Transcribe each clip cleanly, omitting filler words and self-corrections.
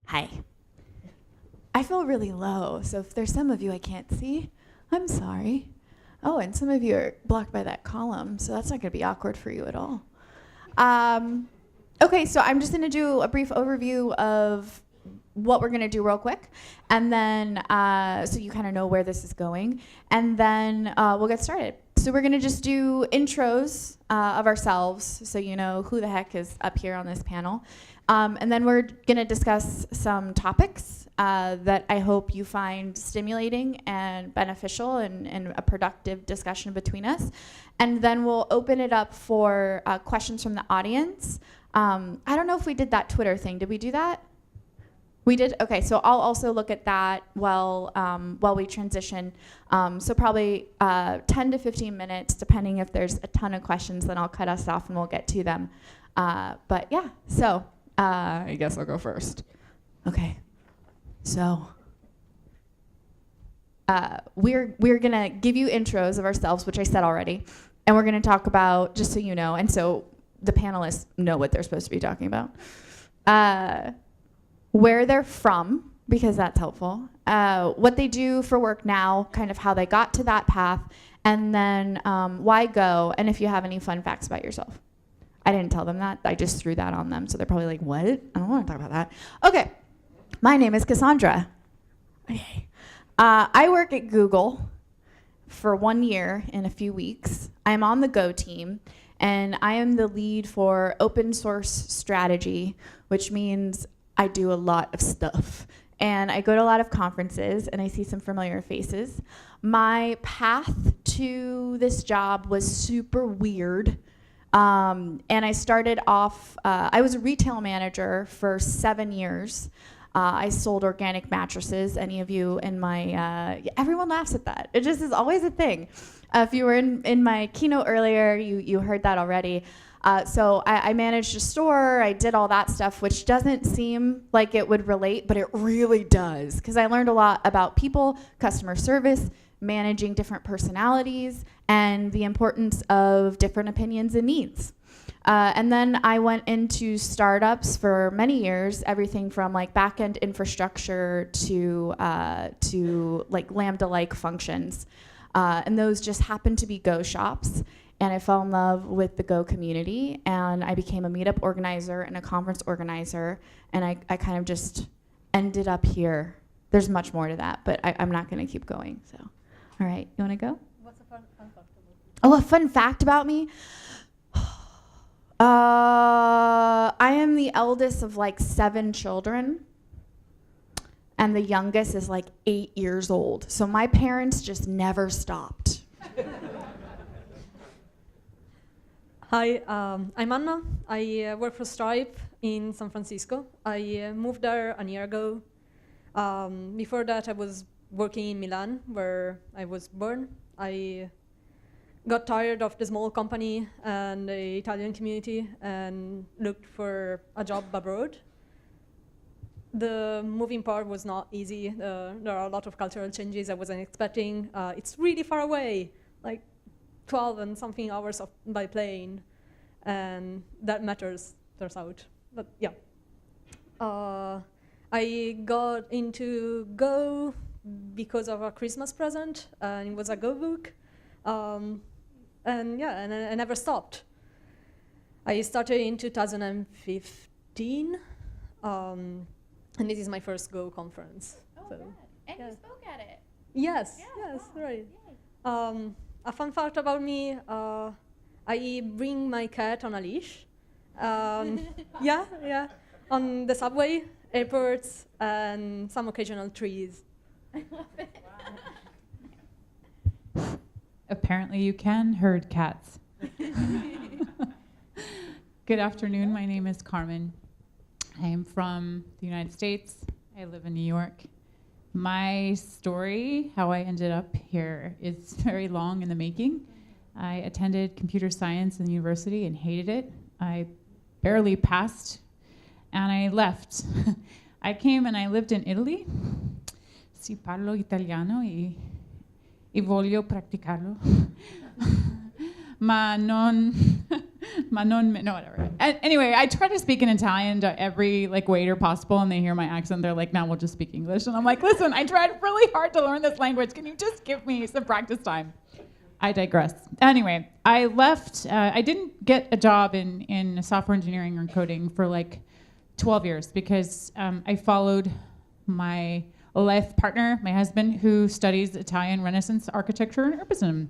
Hi. I feel really low, so if there's some of you I can't see, I'm sorry. Oh, and some of you are blocked by that column, so that's not going to be awkward for you at all. Okay, so I'm just going to do a brief overview of what we're going to do real quick, and then so you kind of know where this is going, and then we'll get started. So we're going to just do intros of ourselves, so you know who the heck is up here on this panel. And then we're going to discuss some topics that I hope you find stimulating and beneficial and a productive discussion between us. And then we'll open it up for questions from the audience. I don't know if we did that Twitter thing. Did we do that? We did? Okay, so I'll also look at that while we transition. So probably 10 to 15 minutes, depending if there's a ton of questions, then I'll cut us off and we'll get to them. But yeah, so I guess I'll go first. Okay, so we're gonna give you intros of ourselves, which I said already, and we're gonna talk about, just so you know, and so the panelists know what they're supposed to be talking about. Where they're from, because that's helpful, what they do for work now, kind of how they got to that path, and then why go, and if you have any fun facts about yourself. I didn't tell them that, I just threw that on them, so they're probably like, what? I don't want to talk about that. Okay, my name is Cassandra. Okay. I work at Google for 1 year in a few weeks. I'm on the Go team, and I am the lead for open source strategy, which means I do a lot of stuff. And I go to a lot of conferences, and I see some familiar faces. My path to this job was super weird. And I started off, I was a retail manager for 7 years. I sold organic mattresses. Any of you in my, everyone laughs at that. It just is always a thing. If you were in my keynote earlier, you heard that already. So I managed a store, I did all that stuff, which doesn't seem like it would relate, but it really does, because I learned a lot about people, customer service, managing different personalities, and the importance of different opinions and needs. And then I went into startups for many years, everything from like back-end infrastructure to like Lambda-like functions. And those just happened to be Go shops. And I fell in love with the Go community, and I became a meetup organizer and a conference organizer, and I kind of just ended up here. There's much more to that, but I'm not going to keep going. So, all right, you want to go? What's a fun fact about you? Oh, a fun fact about me? I am the eldest of like 7 children, and the youngest is like 8 years old. So my parents just never stopped. Hi, I'm Anna. I work for Stripe in San Francisco. I moved there a year ago. Before that, I was working in Milan, where I was born. I got tired of the small company and the Italian community and looked for a job abroad. The moving part was not easy. There are a lot of cultural changes I wasn't expecting. It's really far away, like 12 and something hours by plane, and that matters, turns out. But yeah. I got into Go because of a Christmas present, and it was a Go book. And I never stopped. I started in 2015, and this is my first Go conference. Oh, so, good. And you spoke at it. Yes, yeah, yes, wow. right. A fun fact about me, I bring my cat on a leash. Yeah, on the subway, airports, and some occasional trees. I love it. Wow. Apparently you can herd cats. Good afternoon, my name is Carmen. I am from the United States. I live in New York. My story, how I ended up here, is very long in the making. I attended computer science in the university and hated it. I barely passed, and I left. I came and I lived in Italy. Si parlo italiano e voglio praticarlo. Ma non Ma non, no, whatever. Anyway, I try to speak in Italian to every like waiter possible, and they hear my accent. They're like, "Now we'll just speak English." And I'm like, "Listen, I tried really hard to learn this language. Can you just give me some practice time?" I digress. Anyway, I left. I didn't get a job in software engineering or coding for like 12 years because I followed my life partner, my husband, who studies Italian Renaissance architecture and urbanism.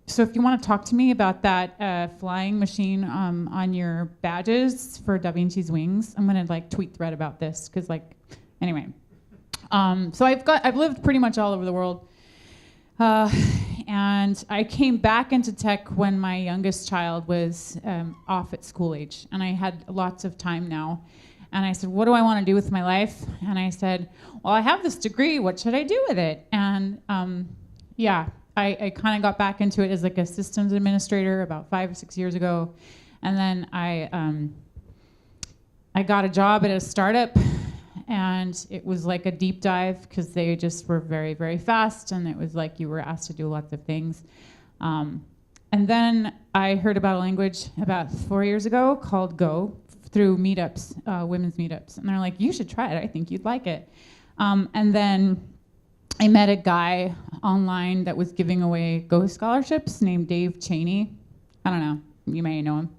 So if you want to talk to me about that flying machine on your badges for Da Vinci's wings, I'm gonna like tweet thread about this because like, anyway. So I've lived pretty much all over the world, and I came back into tech when my youngest child was off at school age, and I had lots of time now. And I said, what do I want to do with my life? And I said, well, I have this degree. What should I do with it? And I kind of got back into it as like a systems administrator about 5 or 6 years ago. And then I got a job at a startup, and it was like a deep dive because they just were very, very fast. And it was like you were asked to do lots of things. And then I heard about a language about 4 years ago called Go, through meetups, women's meetups. And they're like, you should try it. I think you'd like it. And then I met a guy online that was giving away Go scholarships named Dave Cheney. I don't know. You may know him.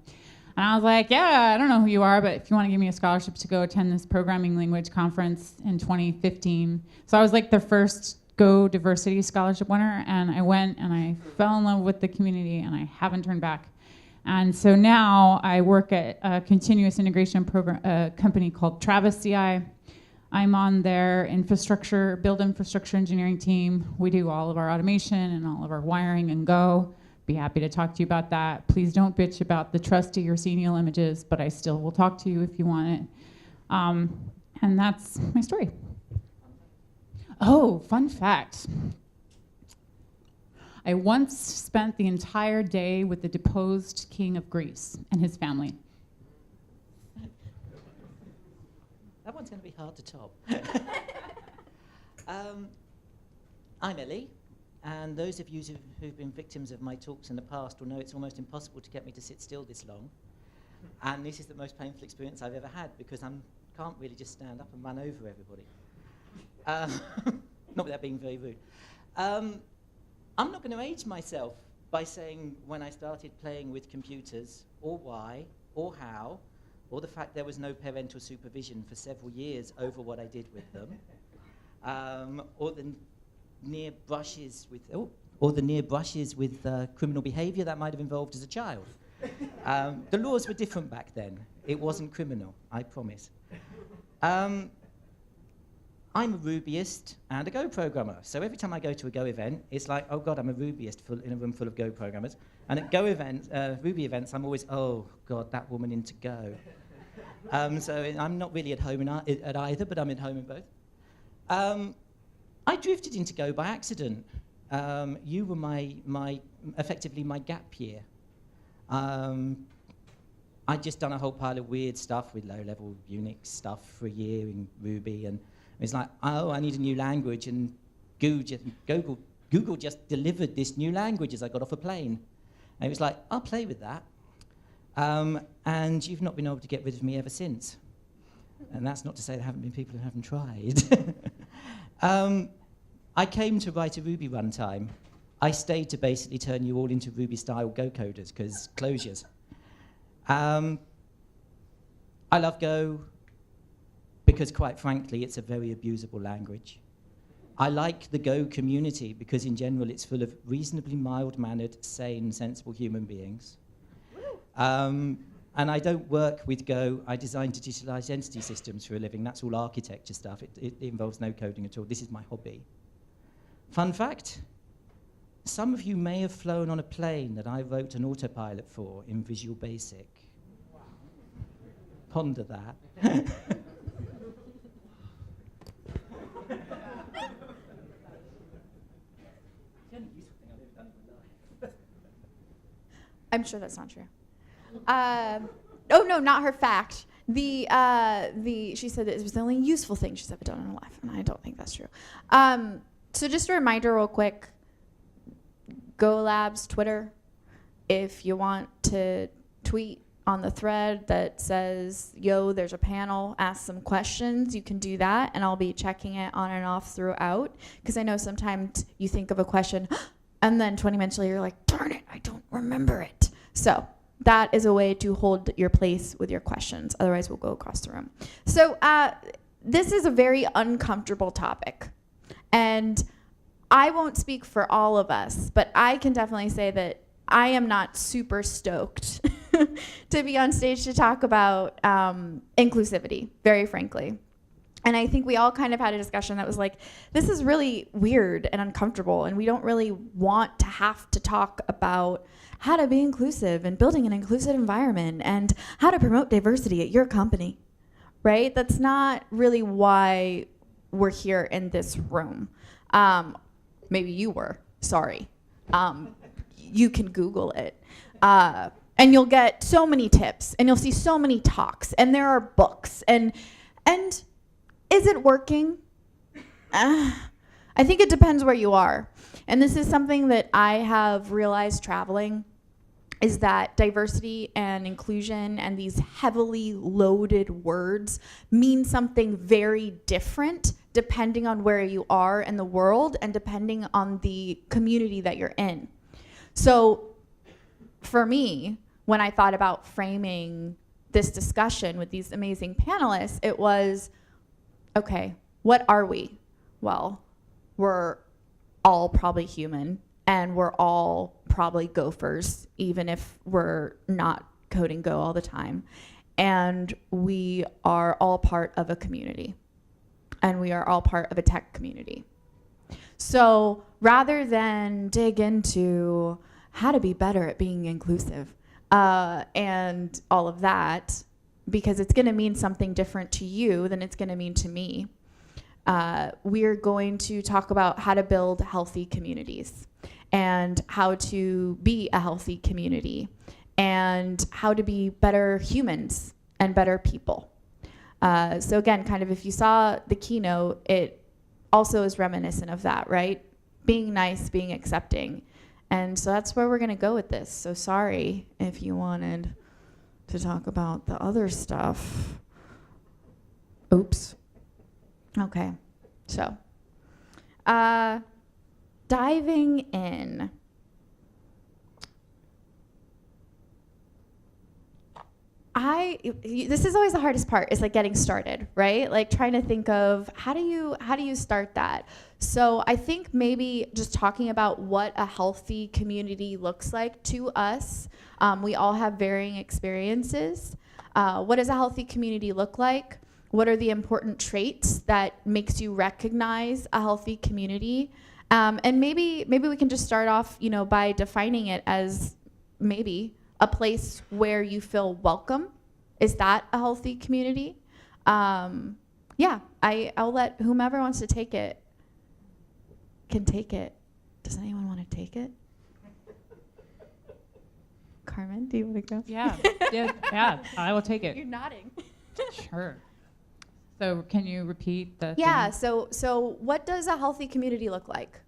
And I was like, yeah, I don't know who you are, but if you want to give me a scholarship to go attend this programming language conference in 2015. So I was like the first Go diversity scholarship winner. And I went and I fell in love with the community, and I haven't turned back. And so now I work at a continuous integration program, company called Travis CI. I'm on their build infrastructure engineering team. We do all of our automation and all of our wiring in Go. Be happy to talk to you about that. Please don't bitch about the trusty Ursinio images, but I still will talk to you if you want it. And that's my story. Oh, fun fact. I once spent the entire day with the deposed king of Greece and his family. That one's going to be hard to top. I'm Ellie, and those of you who've been victims of my talks in the past will know it's almost impossible to get me to sit still this long. And this is the most painful experience I've ever had because I can't really just stand up and run over everybody. Not without being very rude. I'm not going to age myself by saying when I started playing with computers, or why, or how, or the fact there was no parental supervision for several years over what I did with them, or the near brushes with criminal behavior that might have involved as a child. The laws were different back then. It wasn't criminal, I promise. I'm a Rubyist and a Go programmer. So every time I go to a Go event, it's like, oh God, I'm a Rubyist in a room full of Go programmers. And at Go events, Ruby events, I'm always, oh God, that woman into Go. So I'm not really at home at either, but I'm at home in both. I drifted into Go by accident. You were effectively my gap year. I'd just done a whole pile of weird stuff with low-level Unix stuff for a year in Ruby, and it's like, oh, I need a new language, and Google just delivered this new language as I got off a plane. And it was like, I'll play with that. And you've not been able to get rid of me ever since. And that's not to say there haven't been people who haven't tried. I came to write a Ruby runtime. I stayed to basically turn you all into Ruby-style Go coders, because closures. I love Go because, quite frankly, it's a very abusable language. I like the Go community because, in general, it's full of reasonably mild-mannered, sane, sensible human beings. And I don't work with Go. I design digital identity systems for a living. That's all architecture stuff. It involves no coding at all. This is my hobby. Fun fact, some of you may have flown on a plane that I wrote an autopilot for in Visual Basic. Wow. Ponder that. I'm sure that's not true. Oh no, not her fact. She said that it was the only useful thing she's ever done in her life, and I don't think that's true. So just a reminder real quick, GoLab's Twitter if you want to tweet on the thread that says, yo, there's a panel, ask some questions, you can do that, and I'll be checking it on and off throughout, because I know sometimes you think of a question and then 20 minutes later you're like, darn it, I don't remember it. So that is a way to hold your place with your questions. Otherwise we'll go across the room. So this is a very uncomfortable topic, and I won't speak for all of us, but I can definitely say that I am not super stoked to be on stage to talk about inclusivity, very frankly. And I think we all kind of had a discussion that was like, this is really weird and uncomfortable, and we don't really want to have to talk about how to be inclusive and building an inclusive environment and how to promote diversity at your company, right? That's not really why we're here in this room. Maybe you were, sorry. You can Google it. And you'll get so many tips, and you'll see so many talks, and there are books, and is it working? I think it depends where you are. And this is something that I have realized traveling, is that diversity and inclusion and these heavily loaded words mean something very different depending on where you are in the world and depending on the community that you're in. So for me, when I thought about framing this discussion with these amazing panelists, it was, okay, what are we? Well, we're all probably human, and we're all probably gophers, even if we're not coding Go all the time. And we are all part of a community, and we are all part of a tech community. So rather than dig into how to be better at being inclusive and all of that, because it's going to mean something different to you than it's going to mean to me, we're going to talk about how to build healthy communities and how to be a healthy community and how to be better humans and better people. So again, kind of if you saw the keynote, it also is reminiscent of that, right? Being nice, being accepting. And so that's where we're going to go with this. So sorry if you wanted to talk about the other stuff. Oops. Okay. So diving in. This is always the hardest part, is like getting started, right? Like trying to think of how do you start that? So I think maybe just talking about what a healthy community looks like to us. We all have varying experiences. What does a healthy community look like? What are the important traits that makes you recognize a healthy community? And maybe we can just start off, by defining it as maybe a place where you feel welcome. Is that a healthy community? Yeah, I'll let whomever wants to take it can take it. Does anyone want to take it? Carmen, do you want to go? Yeah, I will take it. You're nodding. Sure. So can you repeat the Yeah, thing? so what does a healthy community look like?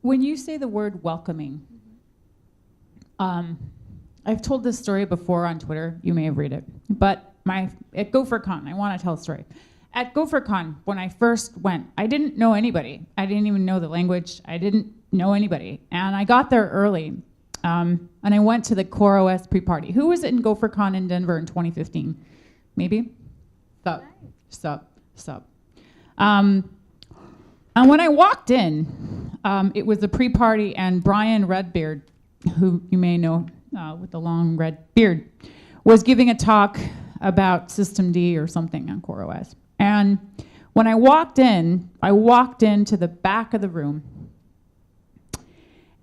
When you say the word welcoming, I've told this story before on Twitter. You may have read it. But at GopherCon, I want to tell a story. At GopherCon, when I first went, I didn't know anybody. I didn't even know the language. I didn't know anybody. And I got there early. And I went to the CoreOS pre-party. Who was in GopherCon in Denver in 2015? Maybe? Sup. And when I walked in, it was a pre-party, and Brian Redbeard, who you may know with the long red beard, was giving a talk about System D or something on CoreOS. And when I walked into the back of the room,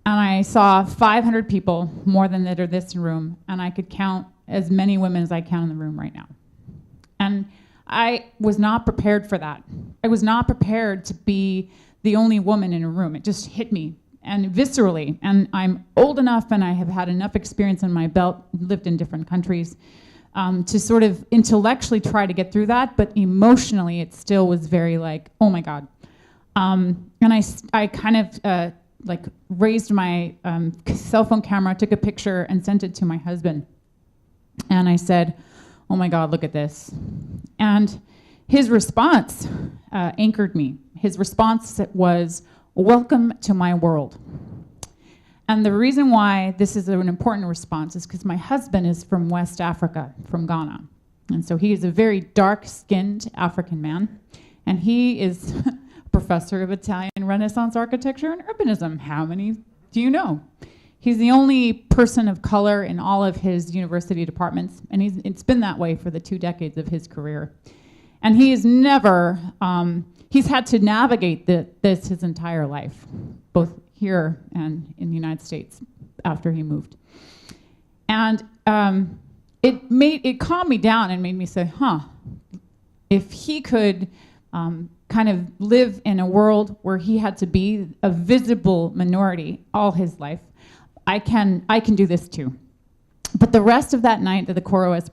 and I saw 500 people, more than that are this room, and I could count as many women as I count in the room right now. And I was not prepared for that. I was not prepared to be the only woman in a room. It just hit me, and viscerally. And I'm old enough, and I have had enough experience in my belt, lived in different countries, to sort of intellectually try to get through that, but emotionally it still was very like, oh my God. And I kind of like raised my cell phone camera, took a picture and sent it to my husband. And I said, oh my God, look at this. And his response anchored me. His response was, welcome to my world. And the reason why this is an important response is because my husband is from West Africa, from Ghana. And so he is a very dark-skinned African man. And he is a professor of Italian Renaissance architecture and urbanism. How many do you know? He's the only person of color in all of his university departments. And it's been that way for the 2 decades of his career. And he has never, he's had to navigate this his entire life, both here and in the United States after he moved. And it calmed me down and made me say, if he could kind of live in a world where he had to be a visible minority all his life, I can do this too. But the rest of that night that the Coro was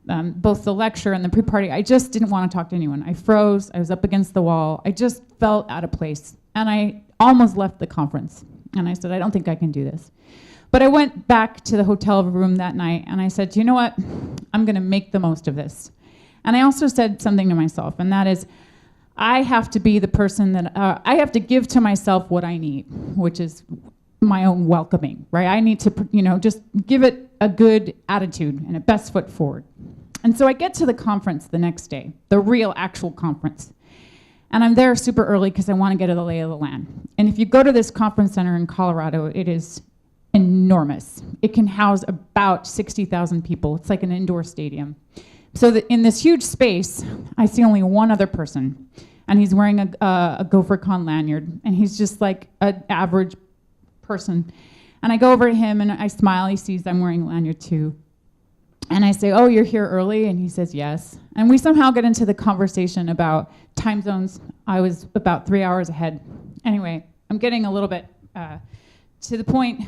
both the lecture and the pre-party, I just didn't want to talk to anyone. I froze, I was up against the wall, I just felt out of place. And I almost left the conference. And I said, I don't think I can do this. But I went back to the hotel room that night and I said, you know what? I'm gonna make the most of this. And I also said something to myself, and that is, I have to be the person that, I have to give to myself what I need, which is my own welcoming, right? I need to, just give it a good attitude and a best foot forward. And so I get to the conference the next day, the real actual conference. And I'm there super early because I want to get to the lay of the land. And if you go to this conference center in Colorado, it is enormous. It can house about 60,000 people. It's like an indoor stadium. So that in this huge space, I see only one other person. And he's wearing a GopherCon lanyard. And he's just like an average person. And I go over to him and I smile. He sees I'm wearing a lanyard too. And I say, oh, you're here early? And he says, yes. And we somehow get into the conversation about time zones. I was about 3 hours ahead. Anyway, I'm getting a little bit to the point.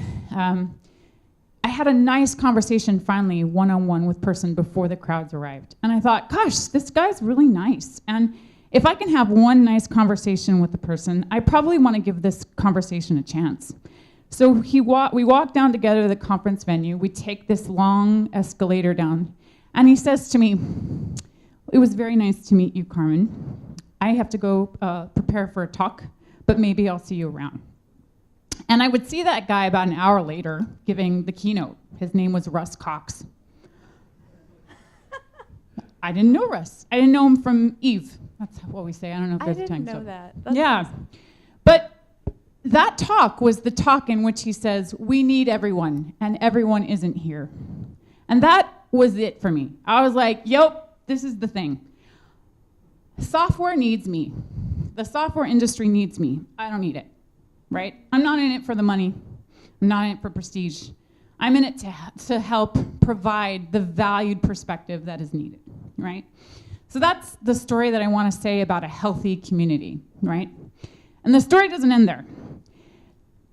I had a nice conversation finally, one-on-one with person before the crowds arrived. And I thought, gosh, this guy's really nice. And if I can have one nice conversation with the person, I probably want to give this conversation a chance. So we walk down together to the conference venue. We take this long escalator down. And he says to me, it was very nice to meet you, Carmen. I have to go prepare for a talk, but maybe I'll see you around. And I would see that guy about an hour later giving the keynote. His name was Russ Cox. I didn't know Russ. I didn't know him from Eve. That's what we say. I don't know if there's a time. I didn't know that. That's nice. But that talk was the talk in which he says, we need everyone, and everyone isn't here. And that was it for me. I was like, yep, this is the thing. Software needs me. The software industry needs me. I don't need it, right? I'm not in it for the money. I'm not in it for prestige. I'm in it to help provide the valued perspective that is needed, right? So that's the story that I want to say about a healthy community, right? And the story doesn't end there.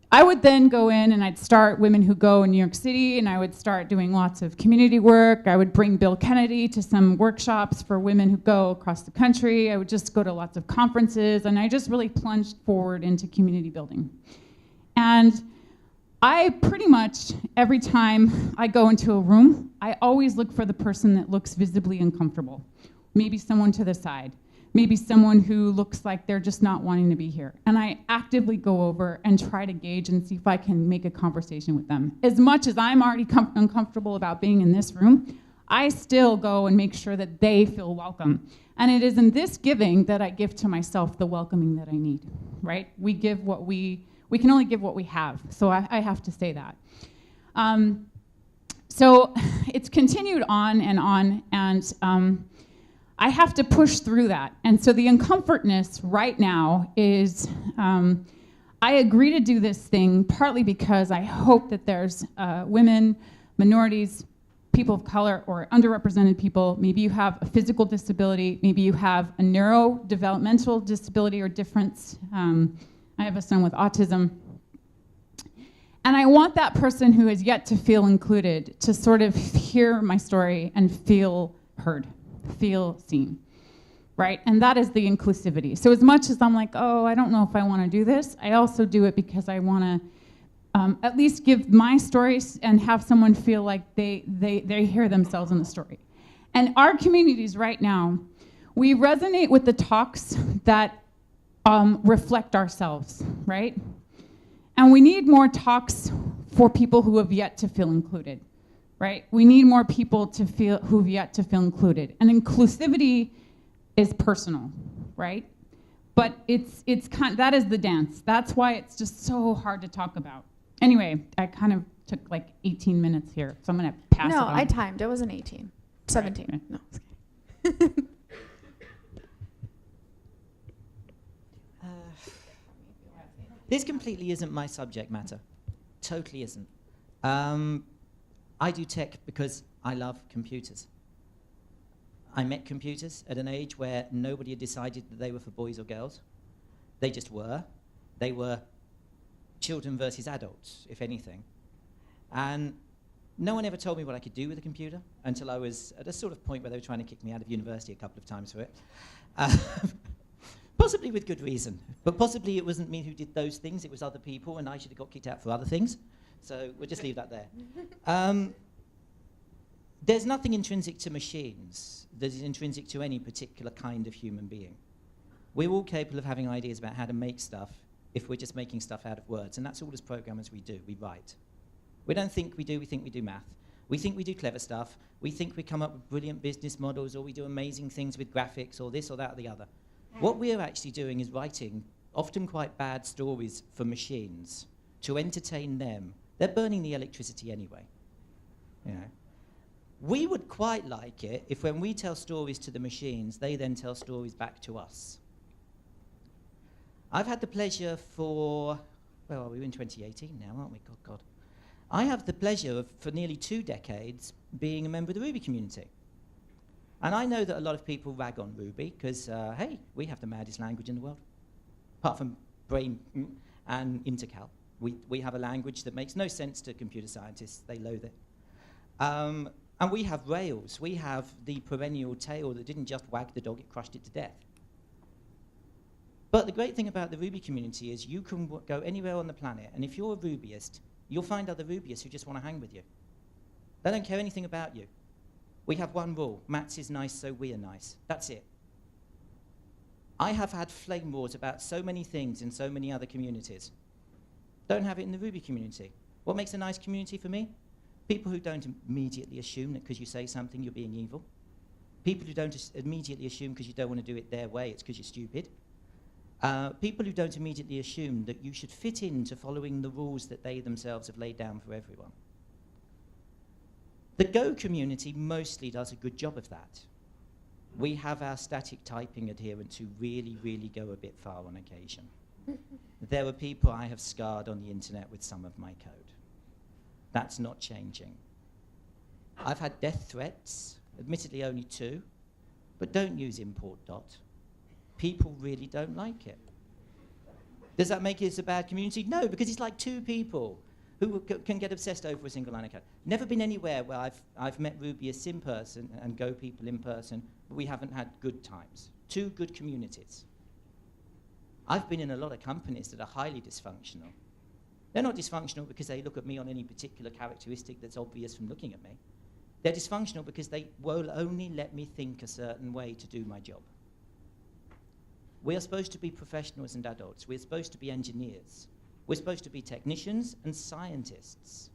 I would then go in and I'd start Women Who Go in New York City, and I would start doing lots of community work. I would bring Bill Kennedy to some workshops for women who go across the country. I would just go to lots of conferences, and I just really plunged forward into community building. And I pretty much, every time I go into a room, I always look for the person that looks visibly uncomfortable. Maybe someone to the side. Maybe someone who looks like they're just not wanting to be here. And I actively go over and try to gauge and see if I can make a conversation with them. As much as I'm already uncomfortable about being in this room, I still go and make sure that they feel welcome. And it is in this giving that I give to myself the welcoming that I need, right? We give what we can only give what we have. So I have to say that. So it's continued on, and I have to push through that. And so the uncomfortness right now is, I agree to do this thing partly because I hope that there's women, minorities, people of color, or underrepresented people. Maybe you have a physical disability. Maybe you have a neurodevelopmental disability or difference. I have a son with autism. And I want that person who has yet to feel included to sort of hear my story and feel heard, feel seen, right? And that is the inclusivity. So as much as I'm like, oh, I don't know if I want to do this, I also do it because I want to at least give my stories and have someone feel like they hear themselves in the story. And our communities right now, we resonate with the talks that reflect ourselves, right? And we need more talks for people who have yet to feel included, right? We need more people to feel who've yet to feel included. And inclusivity is personal, right? But that is the dance. That's why it's just so hard to talk about. Anyway, I kind of took like 18 minutes here, so I'm gonna pass it on. No, I timed. It wasn't 18. 17. Right. No, it's okay. This completely isn't my subject matter. Totally isn't. I do tech because I love computers. I met computers at an age where nobody had decided that they were for boys or girls. They just were. They were children versus adults, if anything. And no one ever told me what I could do with a computer until I was at a sort of point where they were trying to kick me out of university a couple of times for it. Possibly with good reason, but possibly it wasn't me who did those things, it was other people, and I should have got kicked out for other things. So we'll just leave that there. There's nothing intrinsic to machines that is intrinsic to any particular kind of human being. We're all capable of having ideas about how to make stuff if we're just making stuff out of words, and that's all as programmers we do, we write. We don't think we do math. We think we do clever stuff. We think we come up with brilliant business models, or we do amazing things with graphics, or this or that or the other. What we're actually doing is writing often quite bad stories for machines to entertain them. They're burning the electricity anyway. You know. We would quite like it if when we tell stories to the machines, they then tell stories back to us. I've had the pleasure for, well, we're in 2018 now, aren't we? God. I have the pleasure of, for nearly 2 decades, being a member of the Ruby community. And I know that a lot of people rag on Ruby because, hey, we have the maddest language in the world. Apart from Brain and Intercal. We have a language that makes no sense to computer scientists. They loathe it. And we have Rails. We have the perennial tail that didn't just wag the dog, it crushed it to death. But the great thing about the Ruby community is you can go anywhere on the planet, and if you're a Rubyist, you'll find other Rubyists who just want to hang with you. They don't care anything about you. We have one rule, Mats is nice, so we are nice. That's it. I have had flame wars about so many things in so many other communities. Don't have it in the Ruby community. What makes a nice community for me? People who don't immediately assume that because you say something, you're being evil. People who don't immediately assume because you don't want to do it their way, it's because you're stupid. People who don't immediately assume that you should fit into following the rules that they themselves have laid down for everyone. The Go community mostly does a good job of that. We have our static typing adherents who really, really go a bit far on occasion. There are people I have scarred on the internet with some of my code. That's not changing. I've had death threats, admittedly only 2, but don't use import dot. People really don't like it. Does that make it a bad community? No, because it's like 2 people who can get obsessed over a single line of code. Never been anywhere where I've met Rubyists in person and Go people in person, but we haven't had good times. 2 good communities. I've been in a lot of companies that are highly dysfunctional. They're not dysfunctional because they look at me on any particular characteristic that's obvious from looking at me. They're dysfunctional because they will only let me think a certain way to do my job. We are supposed to be professionals and adults. We're supposed to be engineers. We're supposed to be technicians and scientists.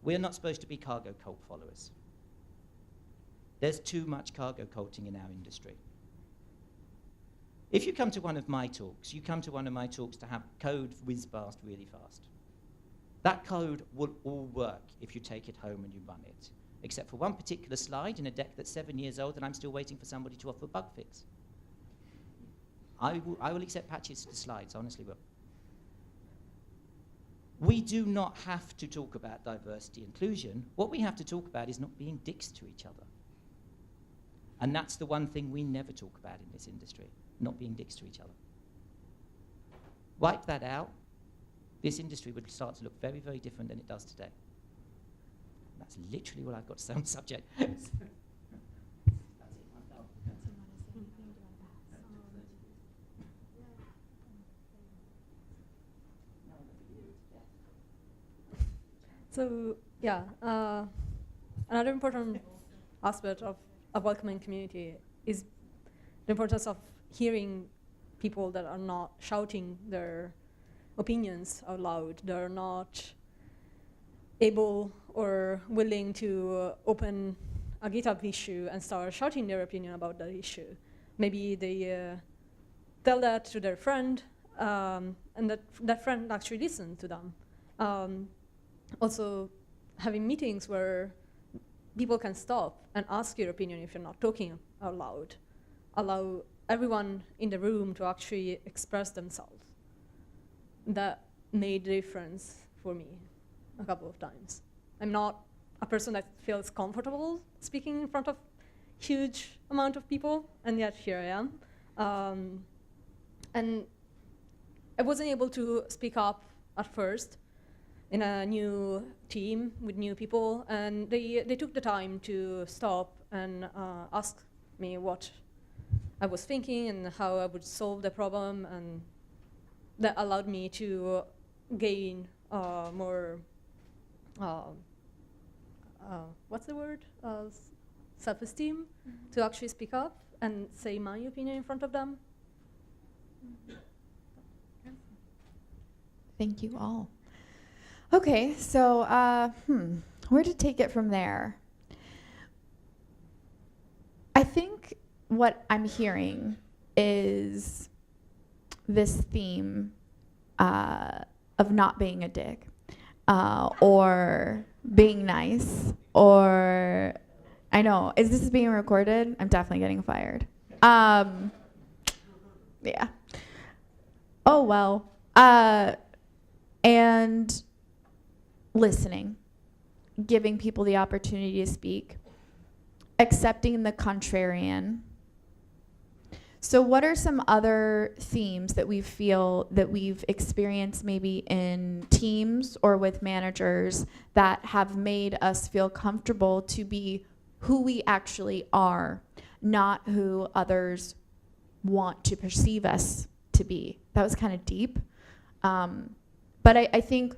We're not supposed to be cargo cult followers. There's too much cargo culting in our industry. If you come to one of my talks, you come to one of my talks to have code whiz past really fast. That code will all work if you take it home and you run it, except for one particular slide in a deck that's 7 years old and I'm still waiting for somebody to offer a bug fix. I will accept patches to slides, honestly will. We do not have to talk about diversity inclusion. What we have to talk about is not being dicks to each other. And that's the one thing we never talk about in this industry, not being dicks to each other. Wipe that out, this industry would start to look very, very different than it does today. That's literally what I've got to say on the subject. So yeah, another important aspect of a welcoming community is the importance of hearing people that are not shouting their opinions out loud. They're not able or willing to open a GitHub issue and start shouting their opinion about that issue. Maybe they tell that to their friend, and that friend actually listens to them. Also, having meetings where people can stop and ask your opinion if you're not talking out loud. Allow everyone in the room to actually express themselves. That made a difference for me a couple of times. I'm not a person that feels comfortable speaking in front of huge amount of people, and yet here I am. And I wasn't able to speak up at first in a new team with new people, and they took the time to stop and ask me what I was thinking and how I would solve the problem, and that allowed me to gain more, what's the word? Self-esteem, to actually speak up and say my opinion in front of them. Thank you all. Okay, so where to take it from there? I think what I'm hearing is this theme of not being a dick, or being nice, or I know, is this being recorded? I'm definitely getting fired. Yeah. Oh well. And listening, giving people the opportunity to speak, accepting the contrarian. So what are some other themes that we feel that we've experienced maybe in teams or with managers that have made us feel comfortable to be who we actually are, not who others want to perceive us to be? That was kind of deep. But I think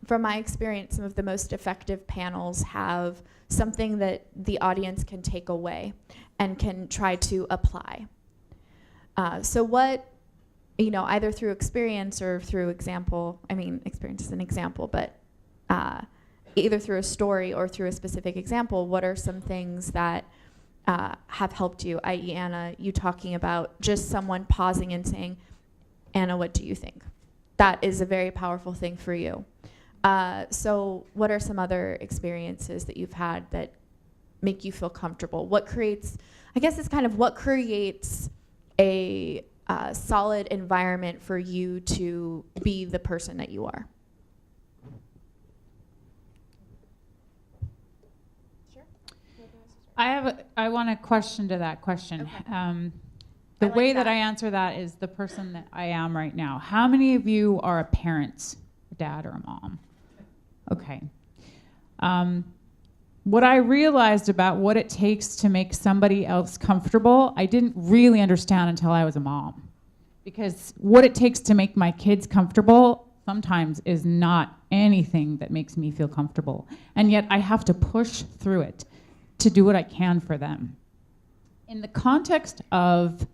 from my experience, some of the most effective panels have something that the audience can take away and can try to apply. So what, either through experience or through example, experience is an example, but either through a story or through a specific example, what are some things that have helped you, i.e. Anna, you talking about just someone pausing and saying, Anna, what do you think? That is a very powerful thing for you. So what are some other experiences that you've had that make you feel comfortable? What creates, I guess it's kind of what creates a solid environment for you to be the person that you are? Sure. I want a question to that question. Okay. The way that I answer that is the person that I am right now. How many of you are a parent, a dad or a mom? Okay. What I realized about what it takes to make somebody else comfortable, I didn't really understand until I was a mom. Because what it takes to make my kids comfortable sometimes is not anything that makes me feel comfortable. And yet I have to push through it to do what I can for them. In the context of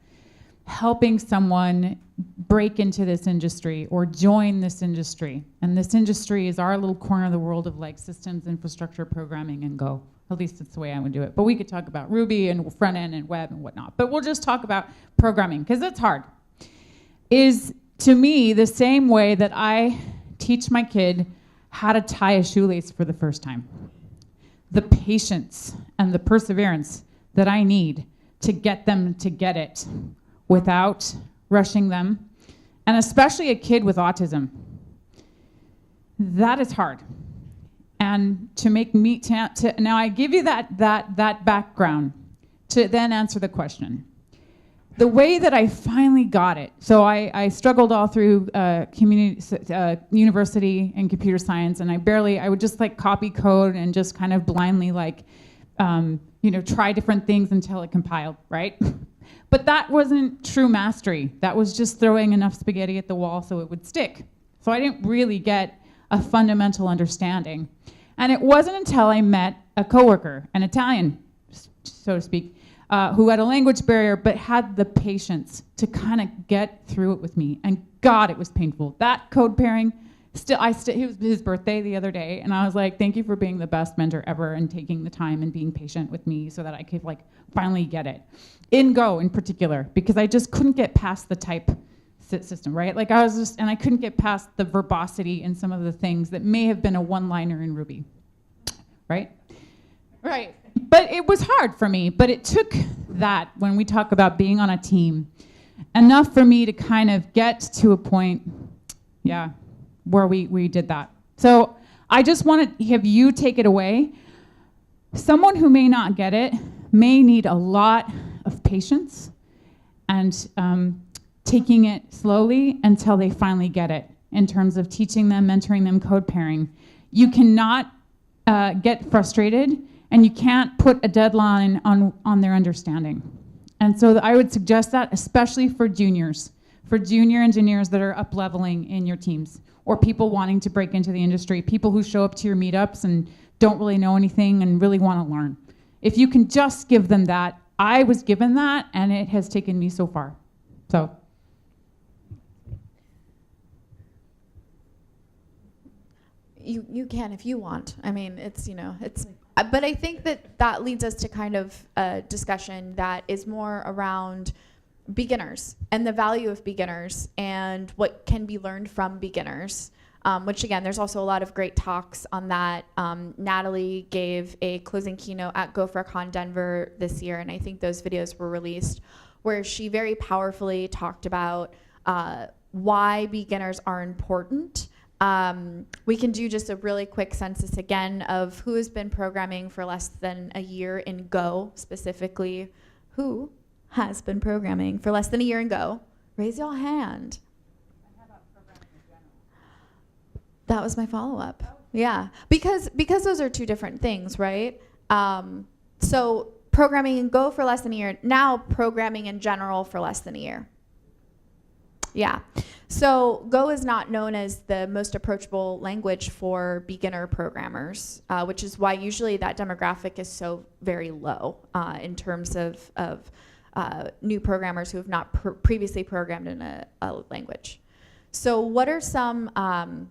helping someone break into this industry or join this industry, and this industry is our little corner of the world of like systems, infrastructure, programming, and Go. At least that's the way I would do it. But we could talk about Ruby and front end and web and whatnot. But we'll just talk about programming because it's hard. Is to me the same way that I teach my kid how to tie a shoelace for the first time. The patience and the perseverance that I need to get them to get it without rushing them, and especially a kid with autism. That is hard. And to make me, now I give you that background to then answer the question. the way that I finally got it, so I struggled all through university in computer science, and I would just like copy code and just kind of blindly like, try different things until it compiled, right? But that wasn't true mastery. That was just throwing enough spaghetti at the wall so it would stick. So I didn't really get a fundamental understanding. And it wasn't until I met a coworker, an Italian, so to speak, who had a language barrier but had the patience to kind of get through it with me. And God, it was painful. That code pairing, it was his birthday the other day, and I was like, thank you for being the best mentor ever and taking the time and being patient with me so that I could like finally get it. In Go in particular, because I just couldn't get past the type system, right? Like I couldn't get past the verbosity in some of the things that may have been a one-liner in Ruby, right? Right. But it was hard for me, but it took that, when we talk about being on a team, enough for me to kind of get to a point, where we did that. So I just want to have you take it away. Someone who may not get it may need a lot of patience and taking it slowly until they finally get it, in terms of teaching them, mentoring them, code pairing. You cannot get frustrated, and you can't put a deadline on their understanding. And so I would suggest that, especially for juniors, for junior engineers that are up-leveling in your teams, or people wanting to break into the industry, people who show up to your meetups and don't really know anything and really want to learn. If you can just give them that, I was given that, and it has taken me so far. So. You can if you want. I mean, it's. But I think that leads us to kind of a discussion that is more around beginners and the value of beginners and what can be learned from beginners, which again, there's also a lot of great talks on that. Natalie gave a closing keynote at GopherCon Denver this year, and I think those videos were released, where she very powerfully talked about why beginners are important. We can do just a really quick census again of who has been programming for less than a year in Go, specifically. Who has been programming for less than a year in Go? Raise your hand. That was my follow-up. Yeah, because those are two different things, right? So programming in Go for less than a year, now programming in general for less than a year. Yeah. So Go is not known as the most approachable language for beginner programmers, which is why usually that demographic is so very low in terms of new programmers who have not previously programmed in a language. So what are some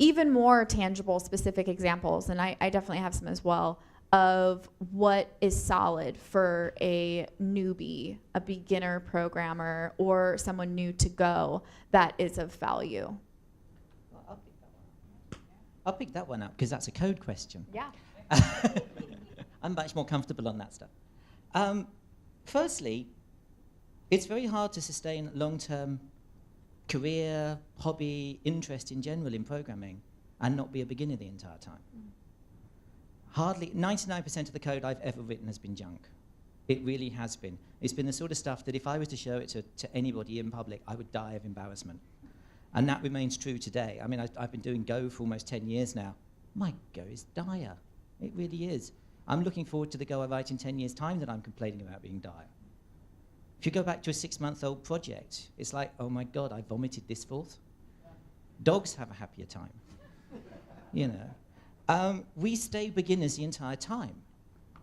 even more tangible, specific examples, and I definitely have some as well, of what is solid for a newbie, a beginner programmer, or someone new to Go that is of value? Well, I'll pick that one up because that's a code question. Yeah. I'm much more comfortable on that stuff. Firstly, it's very hard to sustain long-term career, hobby, interest in general in programming and not be a beginner the entire time. Hardly 99% of the code I've ever written has been junk. It really has been. It's been the sort of stuff that if I was to show it to anybody in public, I would die of embarrassment. And that remains true today. I mean, I've been doing Go for almost 10 years now. My Go is dire. It really is. I'm looking forward to the Go I write in 10 years' time that I'm complaining about being dire. If you go back to a 6-month-old project, it's like, oh my God, I vomited this forth. Dogs have a happier time. We stay beginners the entire time.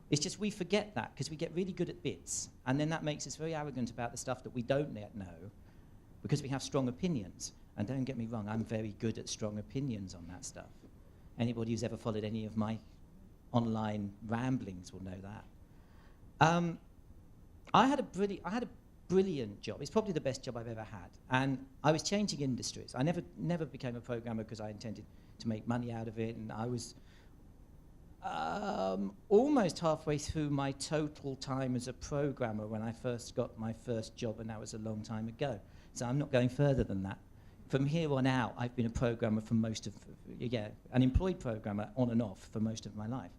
It's just we forget that because we get really good at bits, and then that makes us very arrogant about the stuff that we don't yet know because we have strong opinions. And don't get me wrong, I'm very good at strong opinions on that stuff. Anybody who's ever followed any of my online ramblings will know that. I had a brilliant job. It's probably the best job I've ever had. And I was changing industries. I never became a programmer because I intended to make money out of it. And I was almost halfway through my total time as a programmer when I first got my first job, and that was a long time ago. So I'm not going further than that. From here on out, I've been a programmer for most of, an employed programmer on and off for most of my life.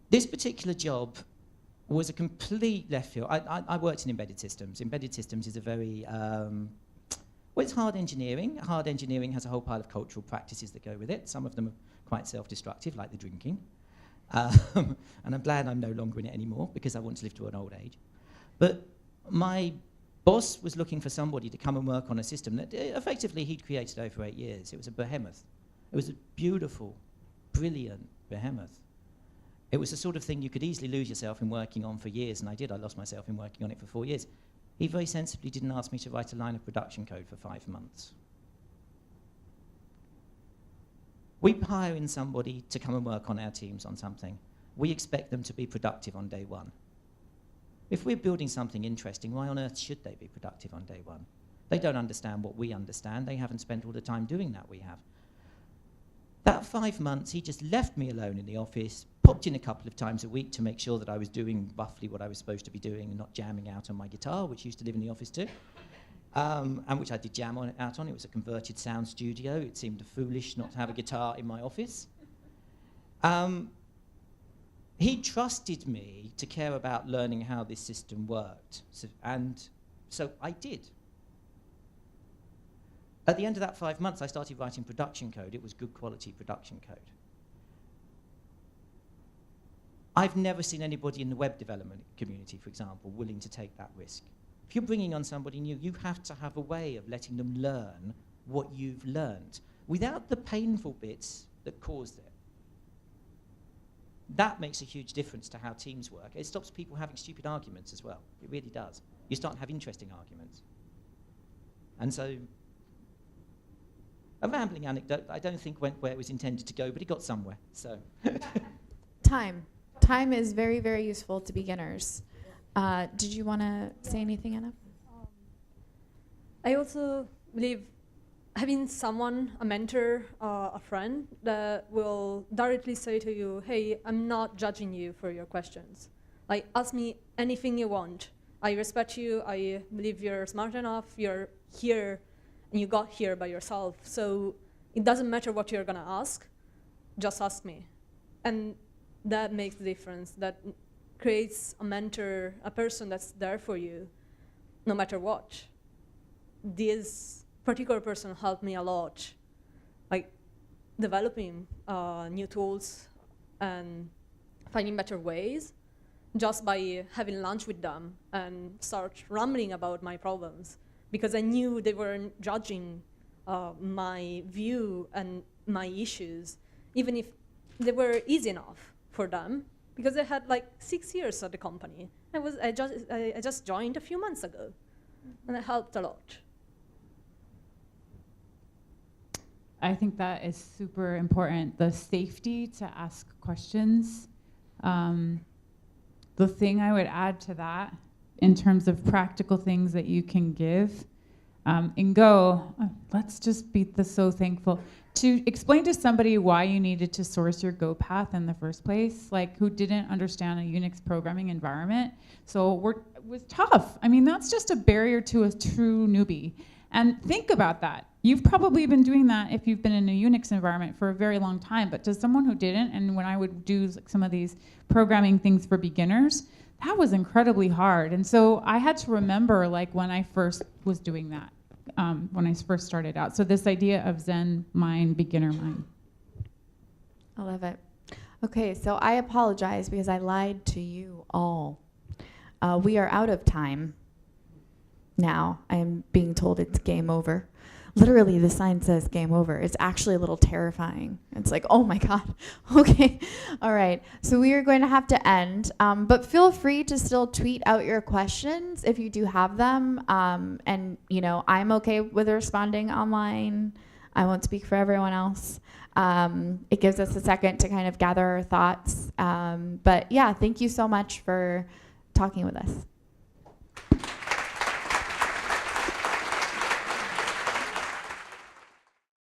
This particular job was a complete left field. I worked in embedded systems. Embedded systems is a very, well, it's hard engineering. Hard engineering has a whole pile of cultural practices that go with it. Some of them are quite self-destructive, like the drinking. And I'm glad I'm no longer in it anymore because I want to live to an old age. But my boss was looking for somebody to come and work on a system that effectively he'd created over 8 years. It was a behemoth. It was a beautiful, brilliant behemoth. It was the sort of thing you could easily lose yourself in working on for years, and I did. I lost myself in working on it for 4 years. He very sensibly didn't ask me to write a line of production code for 5 months. We hire in somebody to come and work on our teams on something. We expect them to be productive on day one. If we're building something interesting, why on earth should they be productive on day one? They don't understand what we understand. They haven't spent all the time doing that we have. That 5 months, he just left me alone in the office, popped in a couple of times a week to make sure that I was doing roughly what I was supposed to be doing and not jamming out on my guitar, which used to live in the office too, and which I did jam out on. It was a converted sound studio. It seemed foolish not to have a guitar in my office. He trusted me to care about learning how this system worked, so I did. At the end of that 5 months, I started writing production code. It was good quality production code. I've never seen anybody in the web development community, for example, willing to take that risk. If you're bringing on somebody new, you have to have a way of letting them learn what you've learned without the painful bits that caused it. That makes a huge difference to how teams work. It stops people having stupid arguments as well. It really does. You start to have interesting arguments. And so, a rambling anecdote I don't think went where it was intended to go, but it got somewhere. So, Time. Time is very, very useful to beginners. Did you want to say anything, Anna? I also believe having someone, a mentor, a friend, that will directly say to you, hey, I'm not judging you for your questions. Like, ask me anything you want. I respect you. I believe you're smart enough. You're here, and you got here by yourself. So it doesn't matter what you're going to ask. Just ask me. And that makes the difference. That creates a mentor, a person that's there for you, no matter what. This particular person helped me a lot, like developing new tools and finding better ways just by having lunch with them and start rambling about my problems, because I knew they weren't judging my view and my issues, even if they were easy enough for them, because I had like 6 years at the company. I just joined a few months ago, and it helped a lot. I think that is super important, the safety to ask questions. The thing I would add to that, in terms of practical things that you can give, in Go, let's just be so thankful. To explain to somebody why you needed to source your Go path in the first place, like who didn't understand a Unix programming environment. So it was tough. I mean, that's just a barrier to a true newbie. And think about that. You've probably been doing that if you've been in a Unix environment for a very long time, but to someone who didn't, and when I would do like some of these programming things for beginners, that was incredibly hard. And so I had to remember like when I first was doing that, when I first started out. So this idea of Zen mind, beginner mind. I love it. Okay, so I apologize because I lied to you all. We are out of time now. I am being told it's game over. Literally, the sign says game over. It's actually a little terrifying. It's like, oh my God. Okay. All right. So we are going to have to end. But feel free to still tweet out your questions if you do have them. And, you know, I'm okay with responding online. I won't speak for everyone else. It gives us a second to kind of gather our thoughts. But yeah, thank you so much for talking with us.